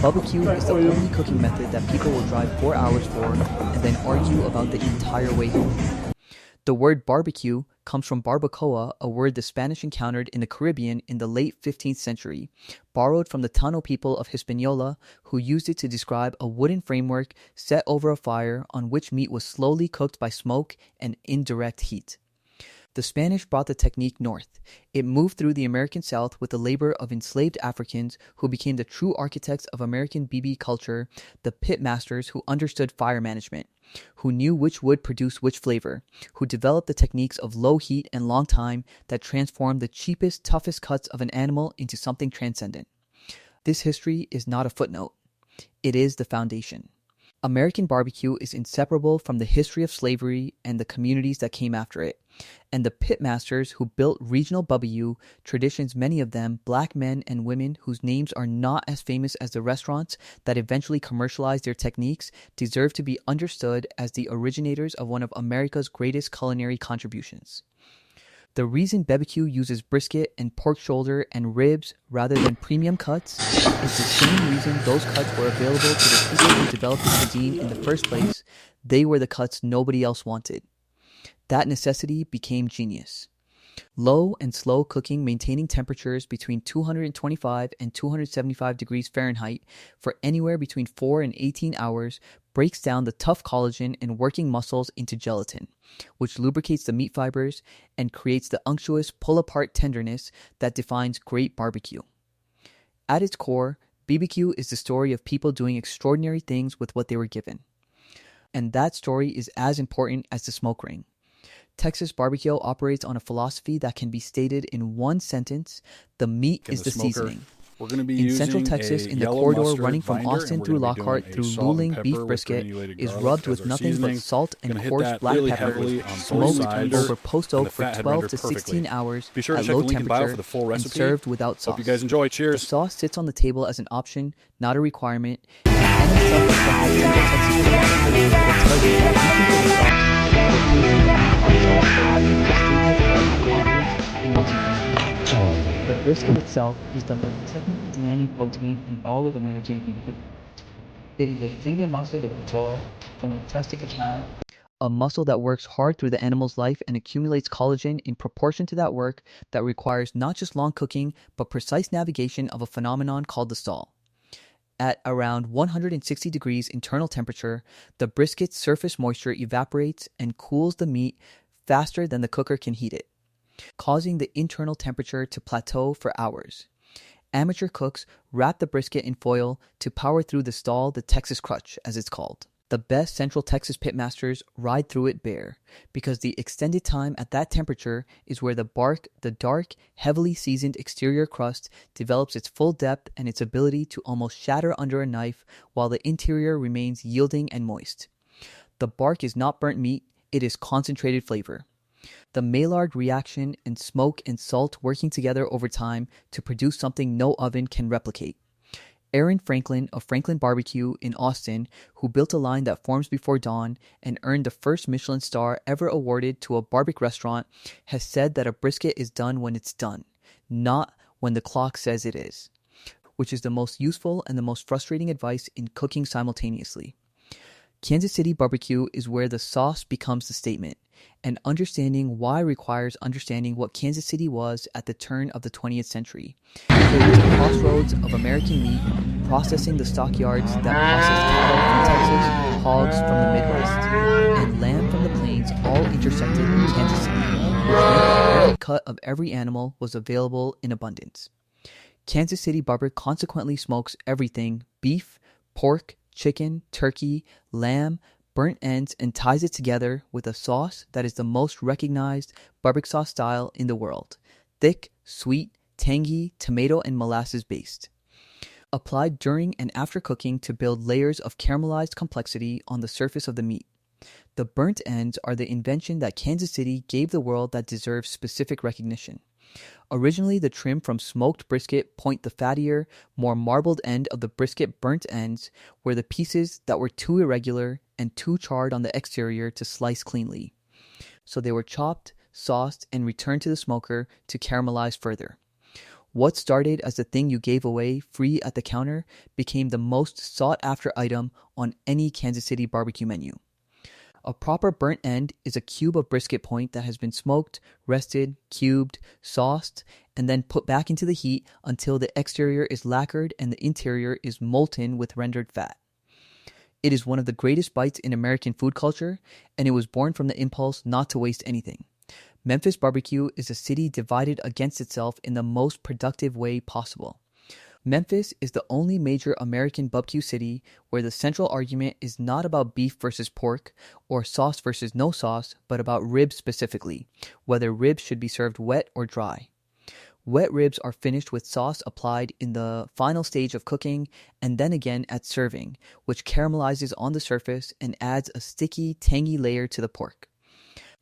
BBQ is the only cooking method that people will drive 4 hours for and then argue about the entire way home. The word barbecue comes from barbacoa, a word the Spanish encountered in the Caribbean in the late 15th century, borrowed from the Tano people of Hispaniola, who used it to describe a wooden framework set over a fire on which meat was slowly cooked by smoke and indirect heat. The Spanish brought the technique north. It moved through the American South with the labor of enslaved Africans who became the true architects of American BB culture, the pit masters who understood fire management, who knew which wood produced which flavor, who developed the techniques of low heat and long time that transformed the cheapest, toughest cuts of an animal into something transcendent. This history is not a footnote. It is the foundation. American barbecue is inseparable from the history of slavery and the communities that came after it, and the pitmasters who built regional BBQ traditions, many of them black men and women whose names are not as famous as the restaurants that eventually commercialized their techniques, deserve to be understood as the originators of one of America's greatest culinary contributions. The reason BBQ uses brisket and pork shoulder and ribs rather than premium cuts is the same reason those cuts were available to the people who developed the cuisine in the first place. They were the cuts nobody else wanted. That necessity became genius. Low and slow cooking, maintaining temperatures between 225 and 275 degrees Fahrenheit for anywhere between 4 and 18 hours breaks down the tough collagen and working muscles into gelatin, which lubricates the meat fibers and creates the unctuous pull-apart tenderness that defines great barbecue. At its core, BBQ is the story of people doing extraordinary things with what they were given. And that story is as important as the smoke ring. Texas barbecue operates on a philosophy that can be stated in one sentence: the meat is the seasoning. We're going to be in Central Texas, in the corridor running from Austin through Lockhart through Luling, beef brisket is rubbed with nothing but salt and coarse black pepper, smoked over post oak for 12 to 16 hours at low temperature, and served without sauce. Hope you guys enjoy. Cheers. The sauce sits on the table as an option, not a requirement, and any suspect from the Central Texas will tell you that you can get sauce. The brisket itself is the most technically demanding protein in all of American food. It is a single muscle that controls from a testic account, a muscle that works hard through the animal's life and accumulates collagen in proportion to that work that requires not just long cooking, but precise navigation of a phenomenon called the stall. At around 160 degrees internal temperature, the brisket's surface moisture evaporates and cools the meat faster than the cooker can heat it, causing the internal temperature to plateau for hours. Amateur cooks wrap the brisket in foil to power through the stall, the Texas crutch, as it's called. The best Central Texas pitmasters ride through it bare, because the extended time at that temperature is where the dark, heavily seasoned exterior crust develops its full depth and its ability to almost shatter under a knife while the interior remains yielding and moist. The bark is not burnt meat, it is concentrated flavor. The Maillard reaction and smoke and salt working together over time to produce something no oven can replicate. Aaron Franklin of Franklin Barbecue in Austin, who built a line that forms before dawn and earned the first Michelin star ever awarded to a barbecue restaurant, has said that a brisket is done when it's done, not when the clock says it is, which is the most useful and the most frustrating advice in cooking simultaneously. Kansas City barbecue is where the sauce becomes the statement, and understanding why requires understanding what Kansas City was at the turn of the 20th century. It was the crossroads of American meat, processing the stockyards that processed cattle from Texas, hogs from the Midwest, and lamb from the plains all intersected in Kansas City, which meant that every cut of every animal was available in abundance. Kansas City barbecue consequently smokes everything: beef, pork, chicken, turkey, lamb, burnt ends, and ties it together with a sauce that is the most recognized barbecue sauce style in the world: thick, sweet, tangy, tomato and molasses based. Applied during and after cooking to build layers of caramelized complexity on the surface of the meat. The burnt ends are the invention that Kansas City gave the world that deserves specific recognition. Originally, the trim from smoked brisket point the fattier, more marbled end of the brisket burnt ends were the pieces that were too irregular and too charred on the exterior to slice cleanly. So they were chopped, sauced, and returned to the smoker to caramelize further. What started as the thing you gave away free at the counter became the most sought-after item on any Kansas City barbecue menu. A proper burnt end is a cube of brisket point that has been smoked, rested, cubed, sauced, and then put back into the heat until the exterior is lacquered and the interior is molten with rendered fat. It is one of the greatest bites in American food culture, and it was born from the impulse not to waste anything. Memphis barbecue is a city divided against itself in the most productive way possible. Memphis is the only major American barbecue city where the central argument is not about beef versus pork or sauce versus no sauce, but about ribs specifically, whether ribs should be served wet or dry. Wet ribs are finished with sauce applied in the final stage of cooking and then again at serving, which caramelizes on the surface and adds a sticky, tangy layer to the pork.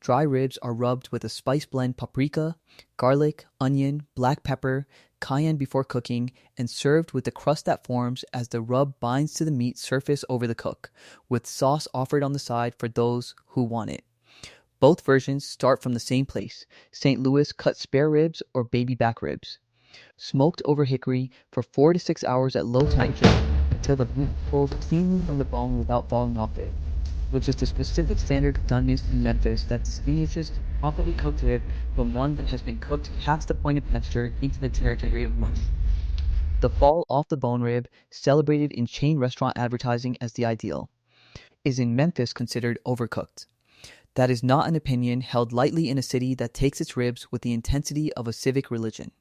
Dry ribs are rubbed with a spice blend paprika, garlic, onion, black pepper, cayenne before cooking, and served with the crust that forms as the rub binds to the meat surface over the cook, with sauce offered on the side for those who want it. Both versions start from the same place, St. Louis cut spare ribs or baby back ribs. Smoked over hickory for 4 to 6 hours at low temperature until the meat pulls cleanly from the bone without falling off it, which is the specific standard of doneness in Memphis that distinguishes properly cooked rib from one that has been cooked past the point of texture into the territory of mush. The fall off the bone rib, celebrated in chain restaurant advertising as the ideal, is in Memphis considered overcooked. That is not an opinion held lightly in a city that takes its ribs with the intensity of a civic religion.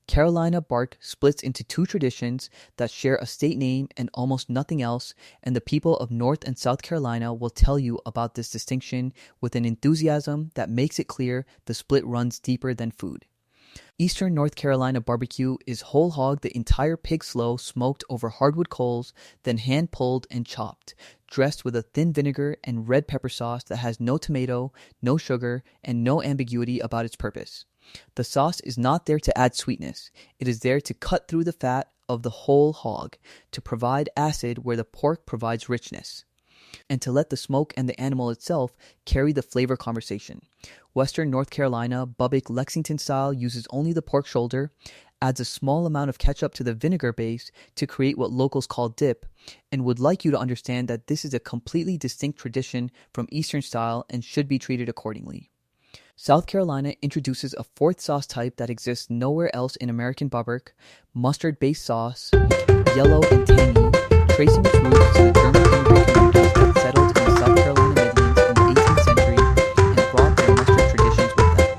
Carolina bark splits into two traditions that share a state name and almost nothing else, and the people of North and South Carolina will tell you about this distinction with an enthusiasm that makes it clear the split runs deeper than food. Eastern North Carolina barbecue is whole hog the entire pig slow smoked over hardwood coals, then hand pulled and chopped, dressed with a thin vinegar and red pepper sauce that has no tomato, no sugar, and no ambiguity about its purpose. The sauce is not there to add sweetness. It is there to cut through the fat of the whole hog, to provide acid where the pork provides richness, and to let the smoke and the animal itself carry the flavor conversation. Western North Carolina Bubbick Lexington style uses only the pork shoulder, adds a small amount of ketchup to the vinegar base to create what locals call dip, and would like you to understand that this is a completely distinct tradition from Eastern style and should be treated accordingly. South Carolina introduces a fourth sauce type that exists nowhere else in American barbecue, mustard-based sauce, yellow and tangy, tracing its roots to the German immigrant communities that settled in the South Carolina Midlands in the 18th century and brought their mustard traditions with them.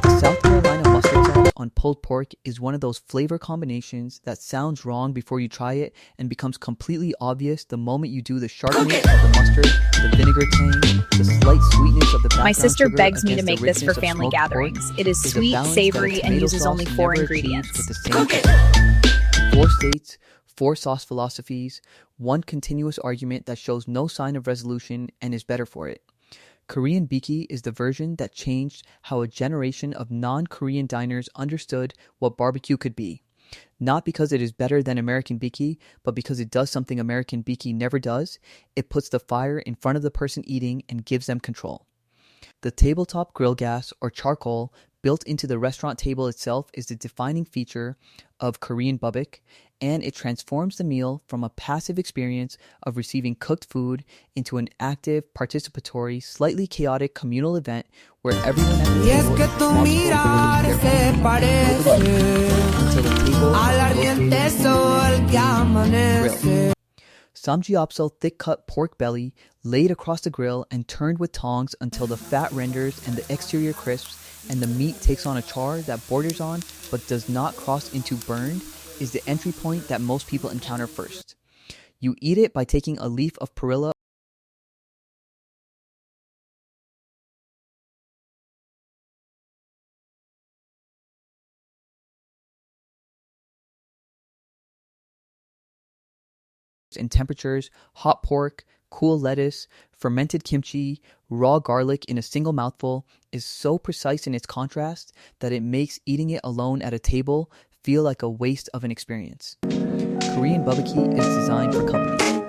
The South Carolina mustard sauce on pulled pork is one of those flavor combinations that sounds wrong before you try it and becomes completely obvious the moment you do the sharpness of the mustard, the vinegar tang, the slight sweetness of the background. My sister sugar begs me to against make the this for richness of family smoked gatherings. pork It is is a sweet, balance that a savory, and tomato uses sauce only 4 never achieves ingredients. with the same Cook it! technique. 4 states, 4 sauce philosophies, 1 continuous argument that shows no sign of resolution and is better for it. Korean BBQ is the version that changed how a generation of non-Korean diners understood what barbecue could be. Not because it is better than American BBQ, but because it does something American BBQ never does. It puts the fire in front of the person eating and gives them control. The tabletop grill gas or charcoal built into the restaurant table itself is the defining feature of Korean barbecue, and it transforms the meal from a passive experience of receiving cooked food into an active, participatory, slightly chaotic communal event where everyone at the table is responsible for delivering their food until the table is grilled. Samgyeopsal thick-cut pork belly laid across the grill and turned with tongs until the fat renders and the exterior crisps and the meat takes on a char that borders on but does not cross into burned is the entry point that most people encounter first. You eat it by taking a leaf of perilla in temperatures, hot pork, cool lettuce, fermented kimchi, raw garlic in a single mouthful is so precise in its contrast that it makes eating it alone at a table feel like a waste of an experience. Korean BBQ is designed for company.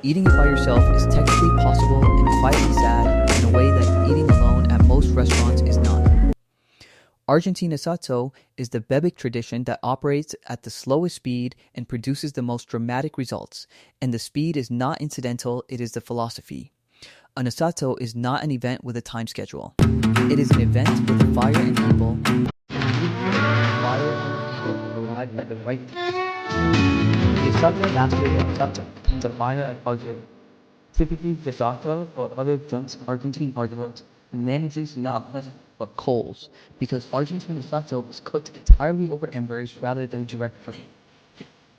Eating it by yourself is technically possible and quietly sad in a way that eating alone at most restaurants is not. Argentine Asado is the BBQ tradition that operates at the slowest speed and produces the most dramatic results, and the speed is not incidental, it is the philosophy. An asado is not an event with a time schedule. It is an event with a fire and people. Fire and people arrive at the right time. The asado naturally asado is a fire and budget. Typically, the doctor or other dense Argentine arguments manages not pleasant but coals, because Argentine asado is cooked entirely over embers rather than direct flame.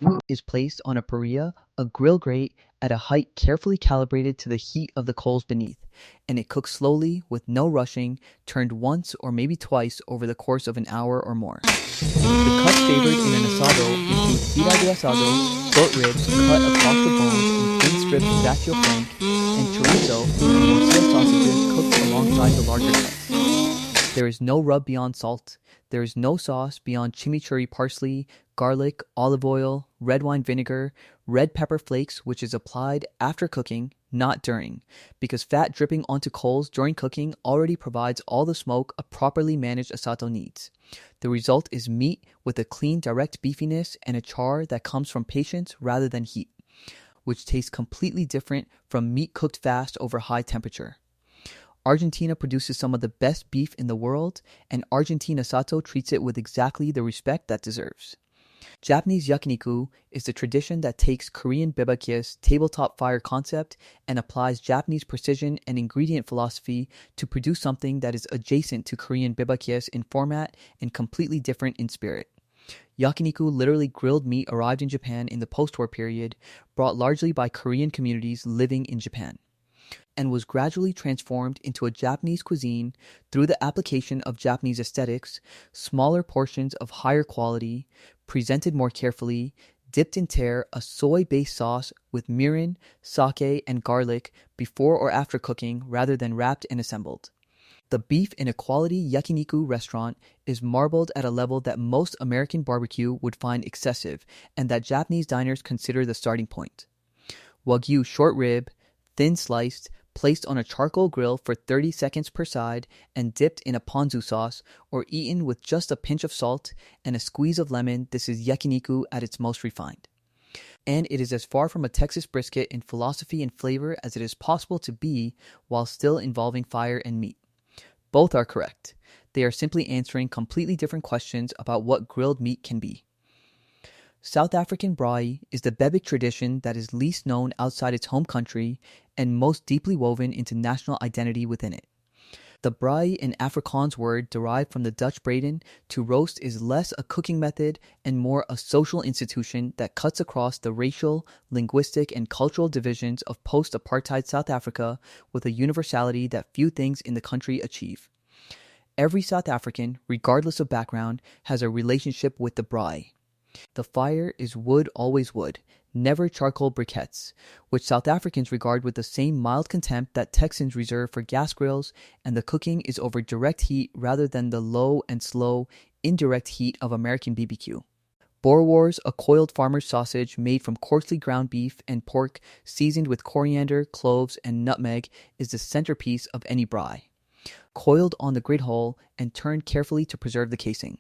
Meat is placed on a parrilla, a grill grate, at a height carefully calibrated to the heat of the coals beneath, and it cooks slowly with no rushing, turned once or maybe twice over the course of an hour or more. The cuts favored in an asado include fila de asado, goat ribs cut across the bones in thin strips of vaccio flank, and chorizo, morcilla sausages cooked alongside the larger cuts. There is no rub beyond salt. There is no sauce beyond chimichurri parsley, garlic, olive oil, red wine vinegar, red pepper flakes, which is applied after cooking, not during, because fat dripping onto coals during cooking already provides all the smoke a properly managed asado needs. The result is meat with a clean, direct beefiness and a char that comes from patience rather than heat, which tastes completely different from meat cooked fast over high temperature. Argentina produces some of the best beef in the world, and Argentine Asado treats it with exactly the respect that deserves. Japanese yakiniku is the tradition that takes Korean BBQ's tabletop fire concept and applies Japanese precision and ingredient philosophy to produce something that is adjacent to Korean BBQ's in format and completely different in spirit. Yakiniku literally grilled meat arrived in Japan in the post-war period, brought largely by Korean communities living in Japan, and was gradually transformed into a Japanese cuisine through the application of Japanese aesthetics, smaller portions of higher quality, presented more carefully, dipped in a soy-based sauce with mirin, sake, and garlic before or after cooking rather than wrapped and assembled. The beef in a quality yakiniku restaurant is marbled at a level that most American barbecue would find excessive and that Japanese diners consider the starting point. Wagyu short rib, thin sliced, placed on a charcoal grill for 30 seconds per side and dipped in a ponzu sauce or eaten with just a pinch of salt and a squeeze of lemon. This is yakiniku at its most refined. And it is as far from a Texas brisket in philosophy and flavor as it is possible to be while still involving fire and meat. Both are correct. They are simply answering completely different questions about what grilled meat can be. South African braai is the BBQ tradition that is least known outside its home country and most deeply woven into national identity within it. The braai, an Afrikaans word derived from the Dutch braden, to roast, is less a cooking method and more a social institution that cuts across the racial, linguistic, and cultural divisions of post-apartheid South Africa with a universality that few things in the country achieve. Every South African, regardless of background, has a relationship with the braai. The fire is wood always wood, never charcoal briquettes, which South Africans regard with the same mild contempt that Texans reserve for gas grills, and the cooking is over direct heat rather than the low and slow, indirect heat of American BBQ. Boerewors, a coiled farmer's sausage made from coarsely ground beef and pork seasoned with coriander, cloves, and nutmeg, is the centerpiece of any braai. Coiled on the grid hole and turned carefully to preserve the casing.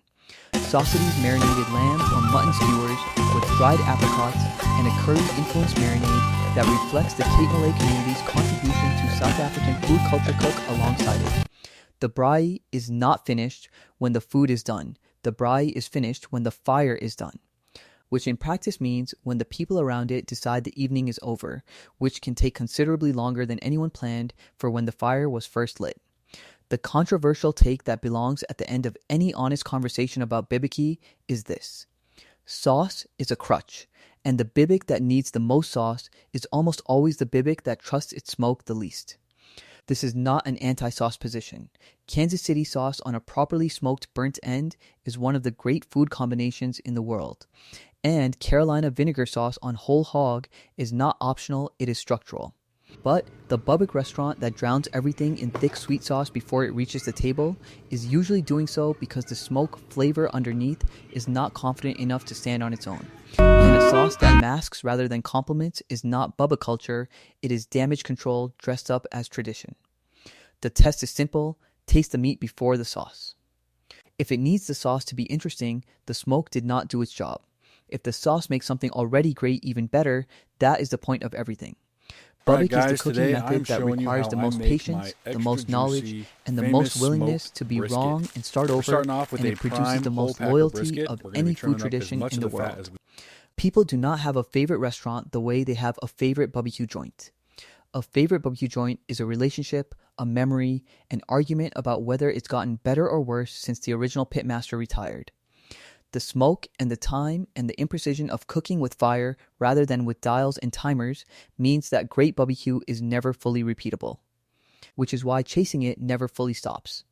Sausages marinated lamb or mutton skewers with dried apricots and a curry-influenced marinade that reflects the Cape Malay community's contribution to South African food culture cook alongside it. The braai is not finished when the food is done. The braai is finished when the fire is done, which in practice means when the people around it decide the evening is over, which can take considerably longer than anyone planned for when the fire was first lit. The controversial take that belongs at the end of any honest conversation about BBQ is this: sauce is a crutch, and the BBQ that needs the most sauce is almost always the BBQ that trusts its smoke the least. This is not an anti-sauce position. Kansas City sauce on a properly smoked burnt end is one of the great food combinations in the world, and Carolina vinegar sauce on whole hog is not optional, it is structural. But the BBQ restaurant that drowns everything in thick sweet sauce before it reaches the table is usually doing so because the smoke flavor underneath is not confident enough to stand on its own. And a sauce that masks rather than complements is not BBQ culture, it is damage control dressed up as tradition. The test is simple: taste the meat before the sauce. If it needs the sauce to be interesting, the smoke did not do its job. If the sauce makes something already great even better, that is the point of everything. Alright Barbecue is the guys, cooking today method I'm that showing you requires how the I most make patience, my the extra most knowledge, juicy, and the famous most willingness smoked to be brisket. wrong and start We're over, starting off with and a it produces prime the whole most packer loyalty brisket. of We're going to any be food turning up as tradition much in of the the fat world. as we People do not have a favorite restaurant the way they have a favorite barbecue joint. A favorite barbecue joint is a relationship, a memory, an argument about whether it's gotten better or worse since the original pitmaster retired. The smoke and the time and the imprecision of cooking with fire rather than with dials and timers means that great barbecue is never fully repeatable, which is why chasing it never fully stops.